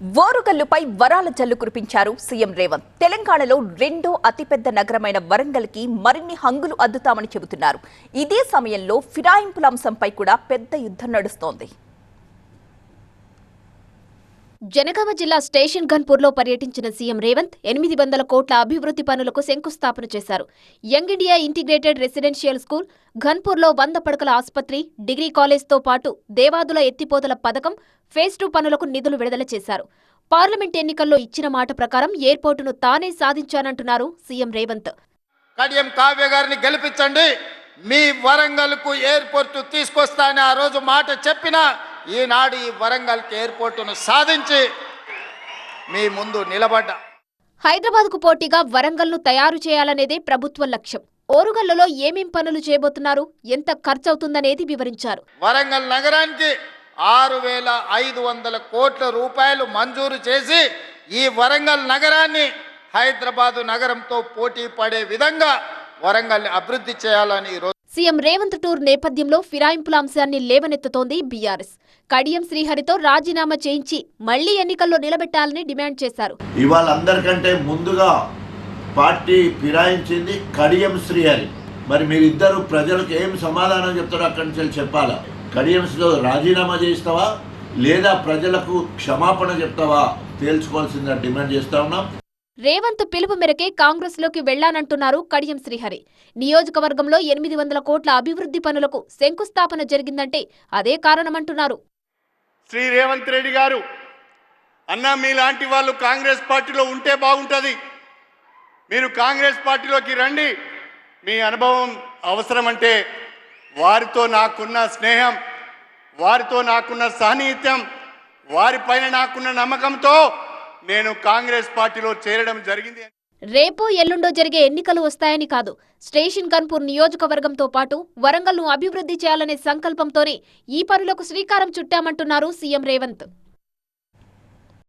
ఓరుగల్లుపై వరాల జల్లు కురిపించారు సీఎం రేవంత్. తెలంగాణలో రెండో అతిపెద్ద నగరమైన వరంగల్కి మరిన్ని హంగులు అద్దుతామని చెబుతున్నారు. ఇదే సమయంలో ఫిరాయింపుల అంశంపై కూడా పెద్ద యుద్ధం నడుస్తోంది. జనగామ జిల్లా స్టేషన్ ఘన్పూర్లో పర్యటించిన సీఎం రేవంత్ 800 కోట్ల అభివృద్ధి పనులకు శంకుస్థాపన చేశారు. Young India integrated residential school, ఘన్పూర్లో 100 పడకల ఆసుపత్రి, డిగ్రీ కాలేజ్తో పాటు దేవాదుల ఎత్తిపోతల పథకం, ఫేజ్ 2 పనులకు నిధులు విడుదల చేశారు. పార్లమెంట్ ఎన్నికల్లో ఇచ్చిన మాట ప్రకారం ఎయిర్పోర్టును తానే సాధించానంటున్నారు సీఎం రేవంత్. కడియం కావ్య గారిని గెలిపించండి, మీ వరంగల్కు ఎయిర్పోర్టు తీసుకొస్తానని ఆ రోజు మాట చెప్పిన ఈనాడు ఈ వరంగల్కి ఎయిర్పోర్టును సాధించి మీ ముందు నిలబడ్డా. హైదరాబాద్కు పోటీగా వరంగల్ను తయారు చేయాలనేదే ప్రభుత్వ లక్ష్యం. ఓరుగల్లులో ఏమేం పనులు చేయబోతున్నారు, ఎంత ఖర్చవుతుందనేది వివరించారు. వరంగల్ నగరానికి 6,500 కోట్ల రూపాయలు మంజూరు చేసి ఈ వరంగల్ నగరాన్ని హైదరాబాదు నగరంతో పోటీ పడే విధంగా వరంగల్ని అభివృద్ధి చేయాలని ఈరోజు సీఎం రేవంత్ టూర్ నేపథ్యంలో ఫిరాయింపుల అంశాన్ని లేవనెత్తుతోంది బీఆర్ఎస్. కడియం శ్రీహరితో రాజీనామా చేయించి మళ్లీ ఎన్నికల్లో నిలబెట్టాలని డిమాండ్ చేశారు. ఇవాళ అందరికంటే ముందుగా పార్టీ ఫిరాయించింది కడియం శ్రీహరి. మరి మీరిద్దరు ప్రజలకు ఏం సమాధానం చెప్తారో అక్కడి నుంచి చెప్పాలా. కడియంలో రాజీనామా చేస్తావా లేదా ప్రజలకు క్షమాపణ చెప్తావా తేల్చుకోవాల్సిందని డిమాండ్ చేస్తా ఉన్నాం. రేవంత్ పిలుపు మేరకే కాంగ్రెస్లోకి వెళ్లానంటున్నారు కడియం శ్రీహరి. నియోజకవర్గంలో 800 కోట్ల అభివృద్ధి పనులకు శంకుస్థాపన జరిగిందంటే అదే కారణమంటున్నారు. శ్రీ రేవంత్ రెడ్డి గారు, అన్నా మీలాంటి వాళ్ళు కాంగ్రెస్ పార్టీలో ఉంటే బాగుంటుంది, మీరు కాంగ్రెస్ పార్టీలోకి రండి, మీ అనుభవం అవసరమంటే వారితో నాకున్న స్నేహం, వారితో నాకున్న సన్నిహిత్యం, వారిపైన నాకున్న నమ్మకంతో నేను కాంగ్రెస్ పార్టీలో చేరడం జరిగింది. రేపో ఎల్లుండో జరిగే ఎన్నికలు వస్తాయని కాదు, స్టేషన్ ఘన్పూర్ నియోజకవర్గంతో పాటు వరంగల్ను అభివృద్ధి చేయాలనే సంకల్పంతోనే ఈ పనులకు శ్రీకారం చుట్టామంటున్నారు సీఎం రేవంత్.